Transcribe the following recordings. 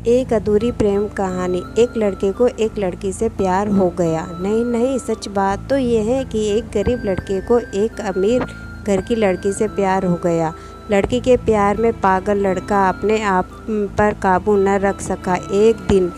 एक अधूरी प्रेम कहानी। एक लड़के को एक लड़की से प्यार हो गया। नहीं, सच बात तो ये है कि एक गरीब लड़के को एक अमीर घर की लड़की से प्यार हो गया। लड़की के प्यार में पागल लड़का अपने आप पर काबू न रख सका। एक दिन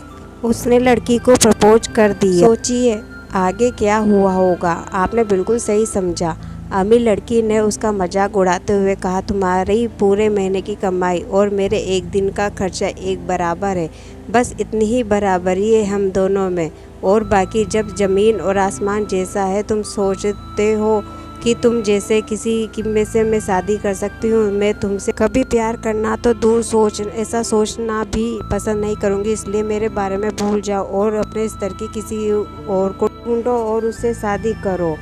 उसने लड़की को प्रपोज कर दिया। सोचिए आगे क्या हुआ होगा। आपने बिल्कुल सही समझा। अमीर लड़की ने उसका मजाक उड़ाते हुए कहा, तुम्हारी पूरे महीने की कमाई और मेरे एक दिन का खर्चा एक बराबर है। बस इतनी ही बराबरी है हम दोनों में, और बाकी जब ज़मीन और आसमान जैसा है। तुम सोचते हो कि तुम जैसे किसी की में से मैं शादी कर सकती हूँ। मैं तुमसे कभी प्यार करना तो दूर ऐसा सोचना भी पसंद नहीं करूँगी। इसलिए मेरे बारे में भूल जाओ और अपने स्तर की किसी और को ढूंढो और उससे शादी करो।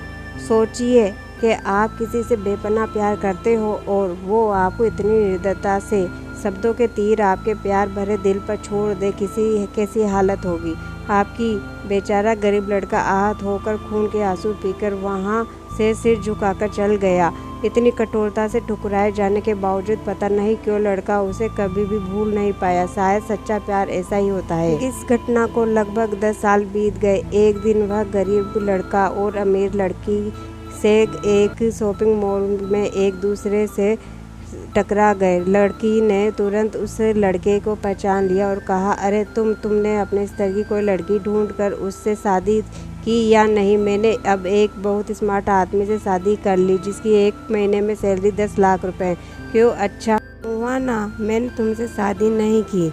सोचिए कि आप किसी से बेपनाह प्यार करते हो और वो आपको इतनी निर्दयता से शब्दों के तीर आपके प्यार भरे दिल पर छोड़ दे। कैसी हालत होगी आपकी। बेचारा गरीब लड़का आहत होकर खून के आंसू पीकर वहाँ से सिर झुकाकर चल गया। इतनी कठोरता से ठुकराए जाने के बावजूद पता नहीं क्यों लड़का उसे कभी भी भूल नहीं पाया। शायद सच्चा प्यार ऐसा ही होता है। इस घटना को लगभग 10 साल बीत गए। एक दिन वह गरीब लड़का और अमीर लड़की से एक शॉपिंग मॉल में एक दूसरे से टकरा गए। लड़की ने तुरंत उस लड़के को पहचान लिया और कहा, अरे तुमने अपने स्तर की कोई लड़की ढूंढकर उससे शादी की या नहीं। मैंने अब एक बहुत स्मार्ट आदमी से शादी कर ली जिसकी एक महीने में सैलरी 10 लाख रुपए। क्यों, अच्छा हुआ ना मैंने तुमसे शादी नहीं की।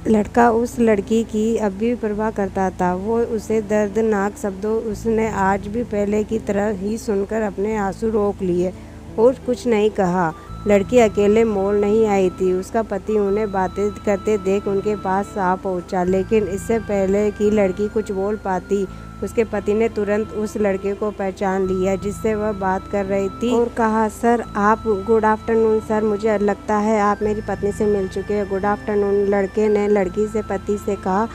लड़का उस लड़की की अब भी परवाह करता था। वो उसे दर्दनाक शब्दों उसने आज भी पहले की तरह ही सुनकर अपने आंसू रोक लिए और कुछ नहीं कहा। लड़की अकेले मॉल नहीं आई थी। उसका पति उन्हें बातें करते देख उनके पास आ पहुंचा, लेकिन इससे पहले कि लड़की कुछ बोल पाती उसके पति ने तुरंत उस लड़के को पहचान लिया जिससे वह बात कर रही थी और कहा, सर आप। गुड आफ्टरनून सर, मुझे लगता है आप मेरी पत्नी से मिल चुके हैं। गुड आफ्टरनून, लड़के ने लड़की से पति से कहा।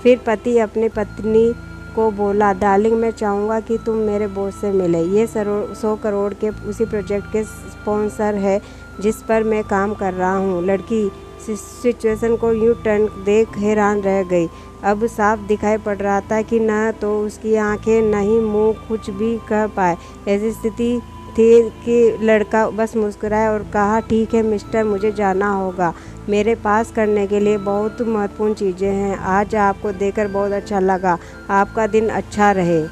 फिर पति अपनी पत्नी को बोला, डार्लिंग मैं चाहूँगा कि तुम मेरे बॉस से मिले। ये 100 करोड़ के उसी प्रोजेक्ट के स्पॉन्सर है जिस पर मैं काम कर रहा हूँ। लड़की सिचुएशन को यूँ टर्न देख हैरान रह गई। अब साफ दिखाई पड़ रहा था कि न तो उसकी आंखें न ही मुँह कुछ भी कर पाए। ऐसी स्थिति थी कि लड़का बस मुस्कुराया और कहा, ठीक है मिस्टर, मुझे जाना होगा। मेरे पास करने के लिए बहुत महत्वपूर्ण चीज़ें हैं। आज आपको देखकर बहुत अच्छा लगा। आपका दिन अच्छा रहे।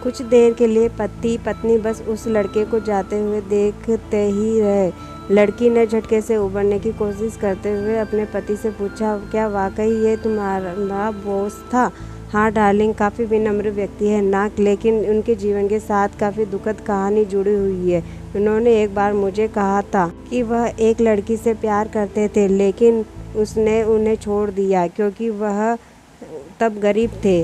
कुछ देर के लिए पति पत्नी बस उस लड़के को जाते हुए देखते ही रहे। लड़की ने झटके से उबरने की कोशिश करते हुए अपने पति से पूछा, क्या वाकई ये तुम्हारा बॉस था? हाँ डार्लिंग, काफ़ी विनम्र व्यक्ति है ना, लेकिन उनके जीवन के साथ काफ़ी दुखद कहानी जुड़ी हुई है। उन्होंने एक बार मुझे कहा था कि वह एक लड़की से प्यार करते थे, लेकिन उसने उन्हें छोड़ दिया क्योंकि वह तब गरीब थे।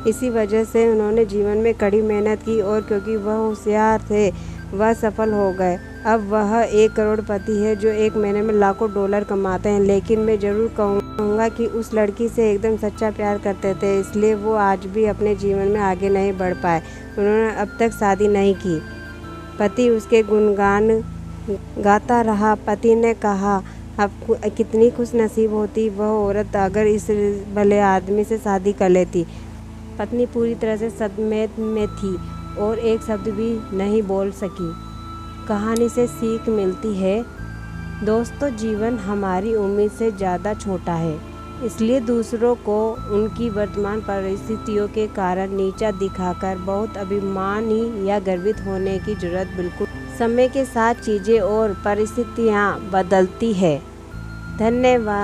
इसी वजह से उन्होंने जीवन में कड़ी मेहनत की और क्योंकि वह होशियार थे वह सफल हो गए। अब वह 1 करोड़पति है जो एक महीने में लाखों डॉलर कमाते हैं। लेकिन मैं ज़रूर कहूँगा कि उस लड़की से एकदम सच्चा प्यार करते थे, इसलिए वो आज भी अपने जीवन में आगे नहीं बढ़ पाए। उन्होंने अब तक शादी नहीं की। पति उसके गुणगान गाता रहा। पति ने कहा, अब कितनी खुश नसीब होती वह औरत अगर इस भले आदमी से शादी कर लेती। पत्नी पूरी तरह से सदमे में थी और एक शब्द भी नहीं बोल सकी। कहानी से सीख मिलती है, दोस्तों जीवन हमारी उम्मीद से ज़्यादा छोटा है, इसलिए दूसरों को उनकी वर्तमान परिस्थितियों के कारण नीचा दिखाकर बहुत अभिमानी या गर्वित होने की जरूरत बिल्कुल। समय के साथ चीज़ें और परिस्थितियाँ बदलती है। धन्यवाद।